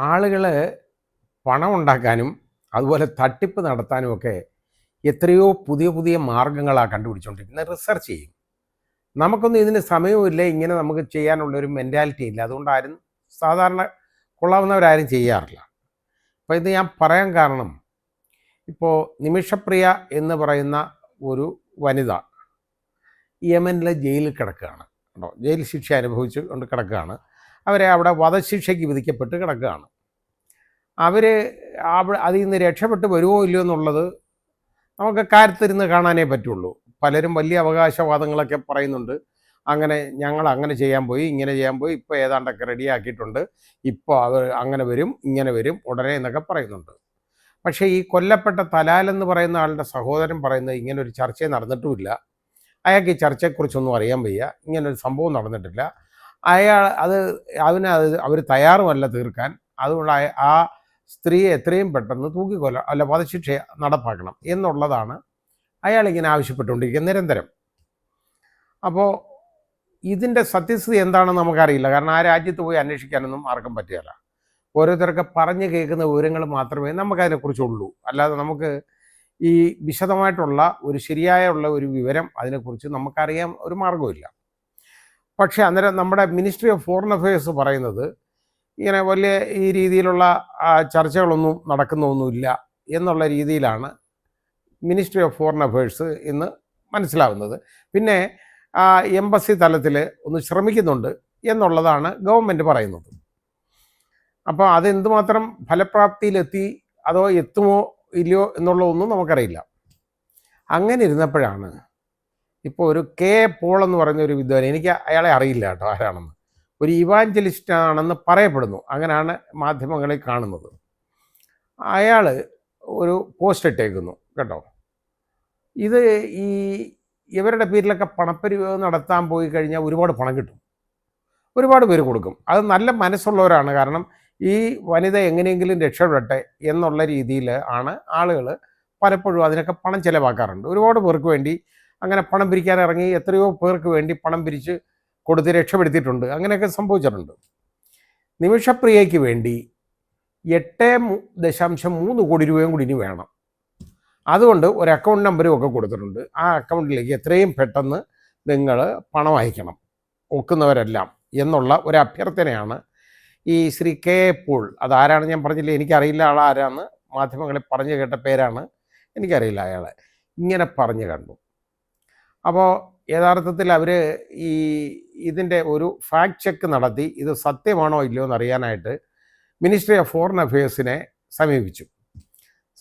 ആളുകൾ പണം ഉണ്ടാക്കാനും അതുപോലെ തട്ടിപ്പ് നടത്താനുമൊക്കെ എത്രയോ പുതിയ പുതിയ മാർഗങ്ങളാണ് കണ്ടുപിടിച്ചുകൊണ്ടിരിക്കുന്നത്. റിസർച്ച് ചെയ്യും. നമുക്കൊന്നും ഇതിന് സമയവുമില്ല, ഇങ്ങനെ നമുക്ക് ചെയ്യാനുള്ളൊരു മെൻറ്റാലിറ്റി ഇല്ല. അതുകൊണ്ട് ആരും സാധാരണ കൊള്ളാവുന്നവരാരും ചെയ്യാറില്ല. അപ്പോൾ ഇത് ഞാൻ പറയാൻ കാരണം, ഇപ്പോൾ നിമിഷപ്രിയ എന്ന് പറയുന്ന ഒരു വനിത യമനിലെ ജയിലിൽ കിടക്കുകയാണ് കേട്ടോ. ജയിൽ ശിക്ഷ അനുഭവിച്ച് കൊണ്ട് കിടക്കുകയാണ്. അവരെ അവിടെ വധശിക്ഷയ്ക്ക് വിധിക്കപ്പെട്ട് കിടക്കുകയാണ്. അവർ അതിൽ നിന്ന് രക്ഷപ്പെട്ട് വരുമോ ഇല്ലയോ എന്നുള്ളത് നമുക്ക് കാത്തിരുന്ന് കാണാനേ പറ്റുള്ളൂ. പലരും വലിയ അവകാശവാദങ്ങളൊക്കെ പറയുന്നുണ്ട്. ഞങ്ങൾ അങ്ങനെ ചെയ്യാൻ പോയി, ഇങ്ങനെ ചെയ്യാൻ പോയി, ഇപ്പോൾ ഏതാണ്ടൊക്കെ റെഡിയാക്കിയിട്ടുണ്ട്, ഇപ്പോൾ അവർ അങ്ങനെ വരും, ഇങ്ങനെ വരും ഉടനെ എന്നൊക്കെ പറയുന്നുണ്ട്. പക്ഷേ ഈ കൊല്ലപ്പെട്ട തലാൽ എന്ന് പറയുന്ന ആളുടെ സഹോദരൻ പറയുന്നത് ഇങ്ങനൊരു ചർച്ച നടന്നിട്ടുമില്ല, അയാൾക്ക് ഈ ചർച്ചയെക്കുറിച്ചൊന്നും അറിയാൻ വയ്യ, ഇങ്ങനൊരു സംഭവം നടന്നിട്ടില്ല, അവർ തയ്യാറുമല്ല തീർക്കാൻ. അതുകൊണ്ട് ആ സ്ത്രീയെ എത്രയും പെട്ടെന്ന് വധശിക്ഷ നടപ്പാക്കണം എന്നുള്ളതാണ് അയാളിങ്ങനെ ആവശ്യപ്പെട്ടുകൊണ്ടിരിക്കുന്നത് നിരന്തരം. അപ്പോൾ ഇതിൻ്റെ സത്യസ്ഥിതി എന്താണെന്ന് നമുക്കറിയില്ല. കാരണം ആ രാജ്യത്ത് പോയി അന്വേഷിക്കാനൊന്നും ആർക്കും പറ്റുകയില്ല. ഓരോരുത്തർക്ക് പറഞ്ഞു കേൾക്കുന്ന വിവരങ്ങൾ മാത്രമേ നമുക്കതിനെക്കുറിച്ചുള്ളൂ. അല്ലാതെ നമുക്ക് ഈ വിശദമായിട്ടുള്ള ഒരു ഒരു വിവരം അതിനെക്കുറിച്ച് നമുക്കറിയാൻ ഒരു മാർഗവുമില്ല. പക്ഷേ അന്നേരം നമ്മുടെ മിനിസ്ട്രി ഓഫ് ഫോറിൻ അഫയേഴ്സ് പറയുന്നത് ഇങ്ങനെ വലിയ ഈ രീതിയിലുള്ള ചർച്ചകളൊന്നും നടക്കുന്നൊന്നുമില്ല എന്നുള്ള രീതിയിലാണ് മിനിസ്ട്രി ഓഫ് ഫോറിൻ അഫയേഴ്സ് ഇന്ന് മനസ്സിലാവുന്നത്. പിന്നെ എംബസി തലത്തിൽ ഒന്ന് ശ്രമിക്കുന്നുണ്ട് എന്നുള്ളതാണ് ഗവൺമെൻറ് പറയുന്നത്. അപ്പോൾ അതെന്തുമാത്രം ഫലപ്രാപ്തിയിലെത്തി, അതോ എത്തുമോ ഇല്ലയോ എന്നുള്ളതൊന്നും നമുക്കറിയില്ല. അങ്ങനെ ഇരുന്നപ്പോഴാണ് ഇപ്പോൾ ഒരു കെ പോൾ എന്ന് പറയുന്ന ഒരു വിദ്വാൻ, എനിക്ക് അയാളെ അറിയില്ല കേട്ടോ ആരാണെന്ന്, ഒരു ഇവാഞ്ചലിസ്റ്റ് ആണെന്ന് പറയപ്പെടുന്നു, അങ്ങനെയാണ് മാധ്യമങ്ങളിൽ കാണുന്നത്. അയാൾ ഒരു പോസ്റ്റ് ഇട്ടേക്കുന്നു കേട്ടോ. ഇത് ഇവരുടെ പേരിലൊക്കെ പണപ്പിരിവ് നടത്താൻ പോയി കഴിഞ്ഞാൽ ഒരുപാട് പണം കിട്ടും, ഒരുപാട് പേര് കൊടുക്കും. അത് നല്ല മനസ്സുള്ളവരാണ്. കാരണം ഈ വനിത എങ്ങനെയെങ്കിലും രക്ഷപ്പെടട്ടെ എന്നുള്ള രീതിയിൽ ആണ് ആളുകൾ പലപ്പോഴും അതിനൊക്കെ പണം ചിലവാക്കാറുണ്ട്. ഒരുപാട് പേർക്ക് വേണ്ടി അങ്ങനെ പണം പിരിക്കാൻ ഇറങ്ങി എത്രയോ പേർക്ക് വേണ്ടി പണം പിരിച്ച് കൊടുത്ത് രക്ഷപ്പെടുത്തിയിട്ടുണ്ട്. അങ്ങനെയൊക്കെ സംഭവിച്ചിട്ടുണ്ട്. നിമിഷപ്രിയയ്ക്ക് വേണ്ടി 8.3 കോടി രൂപയും കൂടി ഇനി വേണം. അതുകൊണ്ട് ഒരു അക്കൗണ്ട് നമ്പരും ഒക്കെ കൊടുത്തിട്ടുണ്ട്. ആ അക്കൗണ്ടിലേക്ക് എത്രയും പെട്ടെന്ന് നിങ്ങൾ പണം അയക്കണം ഒക്കുന്നവരെല്ലാം എന്നുള്ള ഒരു അഭ്യർത്ഥനയാണ് ഈ ശ്രീ കെ പോൾ. അതാരാണ് ഞാൻ പറഞ്ഞില്ല, എനിക്കറിയില്ല ആളാരാന്ന്. മാധ്യമങ്ങളിൽ പറഞ്ഞു കേട്ട പേരാണ്, എനിക്കറിയില്ല അയാളെ. ഇങ്ങനെ പറഞ്ഞു കണ്ടു. അപ്പോൾ യഥാർത്ഥത്തിൽ അവർ ഇതിൻ്റെ ഒരു ഫാക്ട് ചെക്ക് നടത്തി ഇത് സത്യമാണോ ഇല്ലയോ എന്നറിയാനായിട്ട് മിനിസ്ട്രി ഓഫ് ഫോറിൻ അഫയേഴ്സിനെ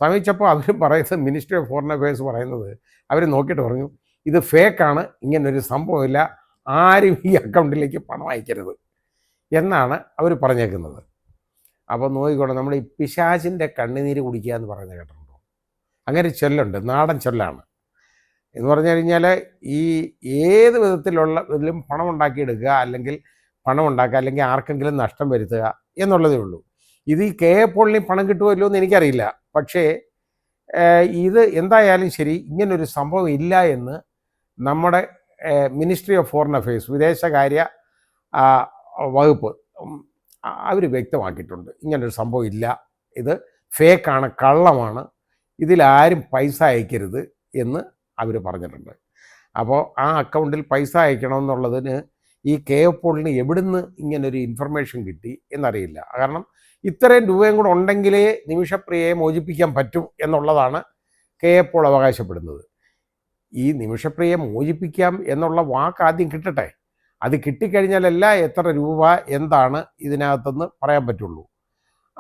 സമീപിച്ചപ്പോൾ അവർ പറയുന്നത്, മിനിസ്ട്രി ഓഫ് ഫോറിൻ അഫയേഴ്സ് പറയുന്നത്, അവർ നോക്കിയിട്ട് പറഞ്ഞു ഇത് ഫേക്കാണ്, ഇങ്ങനൊരു സംഭവമില്ല, ആരും ഈ അക്കൗണ്ടിലേക്ക് പണം അയക്കരുത് എന്നാണ് അവർ പറഞ്ഞേക്കുന്നത്. അപ്പോൾ നോക്കിക്കോട്ടെ, നമ്മൾ ഈ പിശാചിൻ്റെ കണ്ണുനീര് കുടിക്കുക എന്ന് പറയുന്നത് കേട്ടിട്ടുണ്ടോ? അങ്ങനെ ചൊല്ലുണ്ട്, നാടൻ ചൊല്ലാണ്. എന്ന് പറഞ്ഞു കഴിഞ്ഞാൽ ഈ ഏത് വിധത്തിലുള്ള ഇതിലും പണം ഉണ്ടാക്കിയെടുക്കുക, അല്ലെങ്കിൽ അല്ലെങ്കിൽ ആർക്കെങ്കിലും നഷ്ടം വരുത്തുക എന്നുള്ളതേ ഉള്ളൂ. ഇത് ഈ കെ പോളിന് പണം കിട്ടുമല്ലോ എന്ന് എനിക്കറിയില്ല. പക്ഷേ ഇത് എന്തായാലും ശരി, ഇങ്ങനൊരു സംഭവം ഇല്ല എന്ന് നമ്മുടെ മിനിസ്ട്രി ഓഫ് ഫോറിൻ അഫയേഴ്സ്, വിദേശകാര്യ വകുപ്പ്, അവർ വ്യക്തമാക്കിയിട്ടുണ്ട്. ഇങ്ങനൊരു സംഭവം ഇല്ല, ഇത് ഫേക്കാണ്, കള്ളമാണ്, ഇതിലാരും പൈസ അയക്കരുത് എന്ന് അവർ പറഞ്ഞിട്ടുണ്ട്. അപ്പോൾ ആ അക്കൗണ്ടിൽ പൈസ അയക്കണമെന്നുള്ളതിന് ഈ കെ പോളിന് എവിടുന്ന് ഇങ്ങനൊരു ഇൻഫർമേഷൻ കിട്ടി എന്നറിയില്ല. കാരണം ഇത്രയും രൂപയും കൂടെ ഉണ്ടെങ്കിലേ നിമിഷപ്രിയയെ മോചിപ്പിക്കാൻ പറ്റും എന്നുള്ളതാണ് കെ പോൾ അവകാശപ്പെടുന്നത്. ഈ നിമിഷപ്രിയയെ മോചിപ്പിക്കാം എന്നുള്ള വാക്ക് ആദ്യം കിട്ടട്ടെ. അത് കിട്ടിക്കഴിഞ്ഞാലല്ല എത്ര രൂപ എന്താണ് ഇതിനകത്തെന്ന് പറയാൻ പറ്റുള്ളൂ.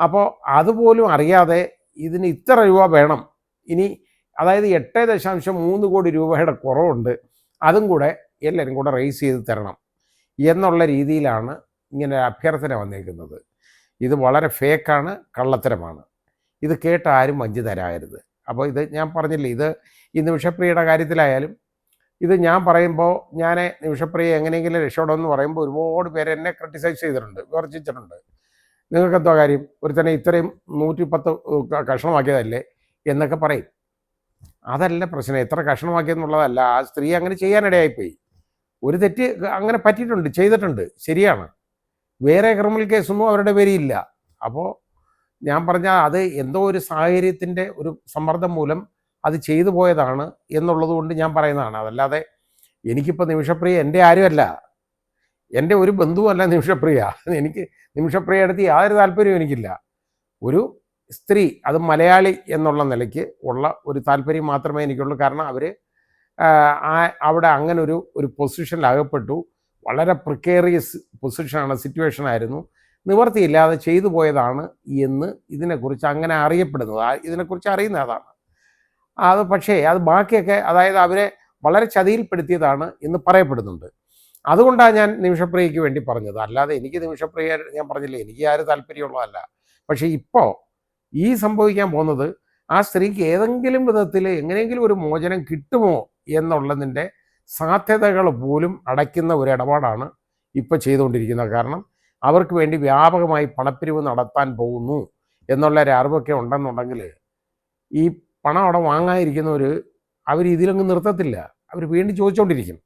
അപ്പോൾ അതുപോലും അറിയാതെ ഇതിന് ഇത്ര രൂപ വേണം, ഇനി അതായത് 8.3 കോടി രൂപയുടെ കുറവുണ്ട്, അതും കൂടെ എല്ലാവരും കൂടെ റേസ് ചെയ്ത് തരണം എന്നുള്ള രീതിയിലാണ് ഇങ്ങനെ അഭ്യർത്ഥന വന്നേക്കുന്നത്. ഇത് വളരെ ഫേക്കാണ്, കള്ളത്തരമാണ്. ഇത് കേട്ട് ആരും വഞ്ചിതരാകരുത്. അപ്പോൾ ഇത് ഞാൻ പറഞ്ഞില്ലേ, ഇത് ഈ നിമിഷപ്രിയയുടെ കാര്യത്തിലായാലും ഇത് ഞാൻ പറയുമ്പോൾ, ഞാൻ നിമിഷപ്രിയ എങ്ങനെയെങ്കിലും രക്ഷപ്പെടുമെന്ന് പറയുമ്പോൾ ഒരുപാട് പേര് എന്നെ ക്രിട്ടിസൈസ് ചെയ്തിട്ടുണ്ട്, വിമർശിച്ചിട്ടുണ്ട്. നിങ്ങൾക്കെന്തോ കാര്യം, ഒരുത്തനെ ഇത്രയും 110 കഷ്ണമാക്കിയതല്ലേ എന്നൊക്കെ പറയും. അതല്ല പ്രശ്നം, എത്ര കഷ്ണമാക്കിയെന്നുള്ളതല്ല, ആ സ്ത്രീ അങ്ങനെ ചെയ്യാനിടയായിപ്പോയി. ഒരു തെറ്റ് അങ്ങനെ ചെയ്തിട്ടുണ്ട്, ശരിയാണ്. വേറെ ക്രിമിനൽ കേസൊന്നും അവരുടെ പേരില്ല. അപ്പോൾ ഞാൻ പറഞ്ഞ അത് എന്തോ ഒരു സാഹചര്യത്തിൻ്റെ ഒരു സമ്മർദ്ദം മൂലം അത് ചെയ്തു പോയതാണ് എന്നുള്ളത് കൊണ്ട് ഞാൻ പറയുന്നതാണ്. അതല്ലാതെ എനിക്കിപ്പോൾ നിമിഷപ്രിയ എൻ്റെ ആരുമല്ല, എൻ്റെ ഒരു ബന്ധുവല്ല നിമിഷപ്രിയ. എനിക്ക് നിമിഷപ്രിയ അടുത്ത് യാതൊരു താല്പര്യവും എനിക്കില്ല. ഒരു സ്ത്രീ, അത് മലയാളി എന്നുള്ള നിലയ്ക്ക് ഉള്ള ഒരു താല്പര്യം മാത്രമേ എനിക്കുള്ളൂ. കാരണം അവർ അവിടെ അങ്ങനെ ഒരു പൊസിഷനിൽ അകപ്പെട്ടു. വളരെ പ്രിക്കേറിയസ് പൊസിഷനാണ്, സിറ്റുവേഷനായിരുന്നു. നിവർത്തിയില്ലാതെ ചെയ്തു പോയതാണ് എന്ന് ഇതിനെക്കുറിച്ച് അങ്ങനെ അറിയപ്പെടുന്നത്, ഇതിനെക്കുറിച്ച് അറിയുന്ന അതാണ്. അത് പക്ഷേ അത് ബാക്കിയൊക്കെ, അതായത് അവരെ വളരെ ചതിയിൽപ്പെടുത്തിയതാണ് എന്ന് പറയപ്പെടുന്നുണ്ട്. അതുകൊണ്ടാണ് ഞാൻ നിമിഷപ്രിയയ്ക്ക് വേണ്ടി പറഞ്ഞത്. അല്ലാതെ എനിക്ക് നിമിഷപ്രിയ, ഞാൻ പറഞ്ഞില്ലേ, എനിക്ക് ആരും താല്പര്യമുള്ളതല്ല. പക്ഷേ ഇപ്പോൾ ഈ സംഭവിക്കാൻ പോകുന്നത് ആ സ്ത്രീക്ക് ഏതെങ്കിലും വിധത്തിൽ എങ്ങനെയെങ്കിലും ഒരു മോചനം കിട്ടുമോ എന്നുള്ളതിൻ്റെ സാധ്യതകൾ പോലും അടയ്ക്കുന്ന ഒരു ഇടപാടാണ് ഇപ്പോൾ ചെയ്തുകൊണ്ടിരിക്കുന്നത്. കാരണം അവർക്ക് വേണ്ടി വ്യാപകമായി പണപ്പിരിവ് നടത്താൻ പോകുന്നു എന്നുള്ള ഒരു അറിവൊക്കെ ഉണ്ടെന്നുണ്ടെങ്കിൽ ഈ പണം അവിടെ വാങ്ങാതിരിക്കുന്നവർ അവർ ഇതിലങ്ങ് നിർത്തത്തില്ല, അവർ വീണ്ടും ചോദിച്ചുകൊണ്ടിരിക്കും.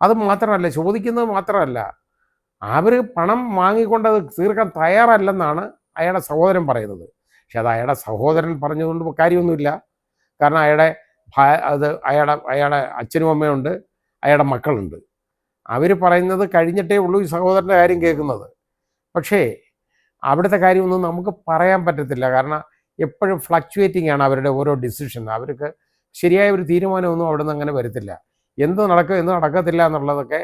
അത് മാത്രമല്ല, ചോദിക്കുന്നത് മാത്രമല്ല, അവർ പണം വാങ്ങിക്കൊണ്ടത് തീർക്കാൻ തയ്യാറല്ലെന്നാണ് അയാളുടെ സഹോദരൻ പറയുന്നത്. പക്ഷെ അത് അയാളുടെ സഹോദരൻ പറഞ്ഞതുകൊണ്ട് കാര്യമൊന്നുമില്ല. കാരണം അയാളുടെ അച്ഛനും അമ്മയുണ്ട്, അയാളുടെ മക്കളുണ്ട്. അവർ പറയുന്നത് കഴിഞ്ഞിട്ടേ ഉള്ളൂ ഈ സഹോദരൻ്റെ കാര്യം കേൾക്കുന്നത്. പക്ഷേ അവിടുത്തെ കാര്യമൊന്നും നമുക്ക് പറയാൻ പറ്റത്തില്ല. കാരണം എപ്പോഴും ഫ്ലക്ച്വേറ്റിംഗ് ആണ് അവരുടെ ഓരോ ഡിസിഷൻ. അവർക്ക് ശരിയായ ഒരു തീരുമാനമൊന്നും അവിടെ നിന്ന് അങ്ങനെ വരത്തില്ല. എന്ത് നടക്കും, എന്ത് നടക്കത്തില്ല എന്നുള്ളതൊക്കെ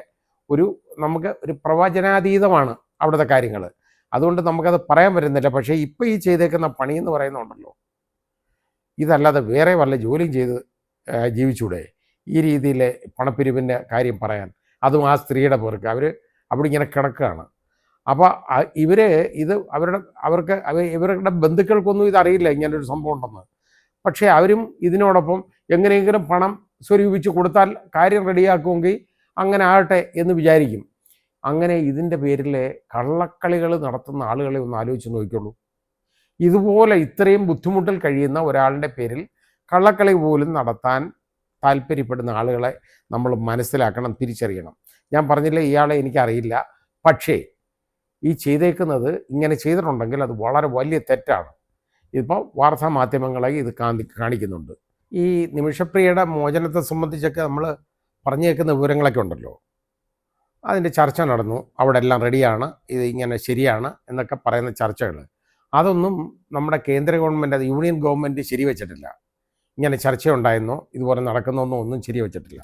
നമുക്ക് ഒരു പ്രവചനാതീതമാണ് അവിടുത്തെ കാര്യങ്ങൾ. അതുകൊണ്ട് നമുക്കത് പറയാൻ പറ്റുന്നില്ല. പക്ഷേ ഇപ്പോൾ ഈ ചെയ്തേക്കുന്ന പണിയെന്ന് പറയുന്നുണ്ടല്ലോ, ഇതല്ലാതെ വേറെ വല്ല ജോലിയും ചെയ്ത് ജീവിച്ചൂടെ? ഈ രീതിയിൽ പണപ്പിരിവിൻ്റെ കാര്യം പറയാൻ, അതും ആ സ്ത്രീയുടെ പേർക്ക്. അവിടെ ഇങ്ങനെ കിടക്കുകയാണ്. അപ്പോൾ ഇവരുടെ ബന്ധുക്കൾക്കൊന്നും ഇതറിയില്ല ഇങ്ങനൊരു സംഭവം ഉണ്ടെന്ന്. പക്ഷേ അവരും ഇതിനോടൊപ്പം എങ്ങനെയെങ്കിലും പണം സ്വരൂപിച്ച് കൊടുത്താൽ കാര്യം റെഡിയാക്കുമെങ്കിൽ അങ്ങനെ ആകട്ടെ എന്ന് വിചാരിക്കും. അങ്ങനെ ഇതിൻ്റെ പേരിൽ കള്ളക്കളികൾ നടത്തുന്ന ആളുകളെ ഒന്ന് ആലോചിച്ച് നോക്കിക്കോളൂ. ഇതുപോലെ ഇത്രയും ബുദ്ധിമുട്ടിൽ കഴിയുന്ന ഒരാളുടെ പേരിൽ കള്ളക്കളി പോലും നടത്താൻ താല്പര്യപ്പെടുന്ന ആളുകളെ നമ്മൾ മനസ്സിലാക്കണം, തിരിച്ചറിയണം. ഞാൻ പറഞ്ഞില്ലേ, ഇയാളെ എനിക്കറിയില്ല. പക്ഷേ ഈ ചെയ്തേക്കുന്നത്, ഇങ്ങനെ ചെയ്തിട്ടുണ്ടെങ്കിൽ അത് വളരെ വലിയ തെറ്റാണ്. ഇപ്പോൾ വാർത്താ മാധ്യമങ്ങളെ ഇത് കാണിക്കുന്നുണ്ട്. ഈ നിമിഷപ്രിയയുടെ മോചനത്തെ സംബന്ധിച്ചൊക്കെ നമ്മൾ പറഞ്ഞേക്കുന്ന വിവരങ്ങളൊക്കെ ഉണ്ടല്ലോ, അതിൻ്റെ ചർച്ച നടന്നു, അവിടെ എല്ലാം റെഡിയാണ്, ഇത് ഇങ്ങനെ ശരിയാണ് എന്നൊക്കെ പറയുന്ന ചർച്ചകൾ, അതൊന്നും നമ്മുടെ കേന്ദ്ര ഗവൺമെൻറ്, അത് യൂണിയൻ ഗവൺമെൻറ് ശരിവെച്ചിട്ടില്ല. ഇങ്ങനെ ചർച്ചയുണ്ടായിരുന്നോ, ഇതുപോലെ നടക്കുന്നൊന്നും ഒന്നും ശരിവെച്ചിട്ടില്ല.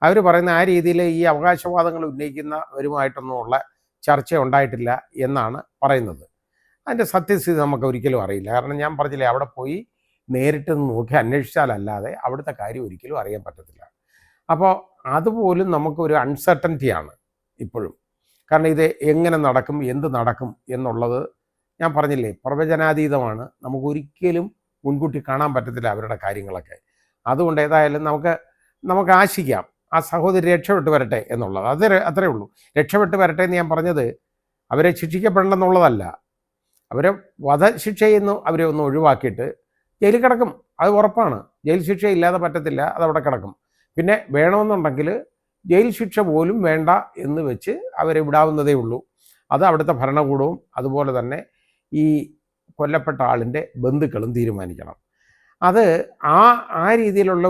അവർ പറയുന്ന ആ രീതിയിൽ ഈ അവകാശവാദങ്ങൾ ഉന്നയിക്കുന്നവരുമായിട്ടൊന്നുമുള്ള ചർച്ച ഉണ്ടായിട്ടില്ല എന്നാണ് പറയുന്നത്. അതിൻ്റെ സത്യസ്ഥിതി നമുക്ക് ഒരിക്കലും അറിയില്ല. കാരണം ഞാൻ പറഞ്ഞില്ലേ, അവിടെ പോയി നേരിട്ട് നോക്കി അന്വേഷിച്ചാലല്ലാതെ അവിടുത്തെ കാര്യം ഒരിക്കലും അറിയാൻ പറ്റത്തില്ല. അപ്പോൾ അതുപോലും നമുക്കൊരു അൺസർട്ടനിറ്റിയാണ് ഇപ്പോഴും. കാരണം ഇത് എങ്ങനെ നടക്കും, എന്ത് നടക്കും എന്നുള്ളത് ഞാൻ പറഞ്ഞില്ലേ, പ്രവചനാതീതമാണ്. നമുക്കൊരിക്കലും മുൻകൂട്ടി കാണാൻ പറ്റത്തില്ല അവരുടെ കാര്യങ്ങളൊക്കെ. അതുകൊണ്ട് ഏതായാലും നമുക്ക് ആശിക്കാം ആ സഹോദരി രക്ഷപ്പെട്ട് വരട്ടെ എന്നുള്ളത്. അത്രേ ഉള്ളൂ. രക്ഷപ്പെട്ട് വരട്ടെ എന്ന് ഞാൻ പറഞ്ഞത് അവരെ ശിക്ഷിക്കപ്പെടണമെന്നുള്ളതല്ല. അവരെ വധശിക്ഷയിൽ നിന്ന് അവരെ ഒന്ന് ഒഴിവാക്കിയിട്ട് ജയിലിൽ കിടക്കും, അത് ഉറപ്പാണ്. ജയിൽ ശിക്ഷ ഇല്ലാതെ പറ്റത്തില്ല, അതവിടെ കിടക്കും. പിന്നെ വേണമെന്നുണ്ടെങ്കിൽ ജയിൽ ശിക്ഷ പോലും വേണ്ട എന്ന് വെച്ച് അവരെ വിടാവുന്നതേ ഉള്ളൂ. അത് അവിടുത്തെ ഭരണകൂടവും അതുപോലെ തന്നെ ഈ കൊല്ലപ്പെട്ട ആളിൻ്റെ ബന്ധുക്കളും തീരുമാനിക്കണം. അത് ആ രീതിയിലുള്ള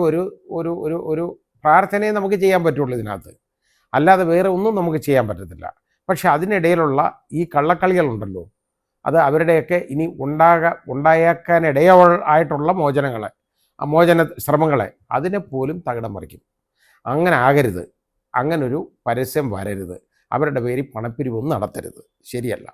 ഒരു പ്രാർത്ഥനയെ നമുക്ക് ചെയ്യാൻ പറ്റുള്ളൂ ഇതിനകത്ത്. അല്ലാതെ വേറെ ഒന്നും നമുക്ക് ചെയ്യാൻ പറ്റത്തില്ല. പക്ഷെ അതിനിടയിലുള്ള ഈ കള്ളക്കളികളുണ്ടല്ലോ, അത് അവരുടെയൊക്കെ ഇനി ഉണ്ടായേക്കാനിടയായിട്ടുള്ള മോചന ശ്രമങ്ങളെ അതിനെ പോലും തകിടം മറിക്കും. അങ്ങനെ ആകരുത്, അങ്ങനൊരു പരസ്യം വരരുത്, അവരുടെ പേരിൽ പണപ്പിരിവൊന്നും നടത്തരുത്. ശരിയല്ല.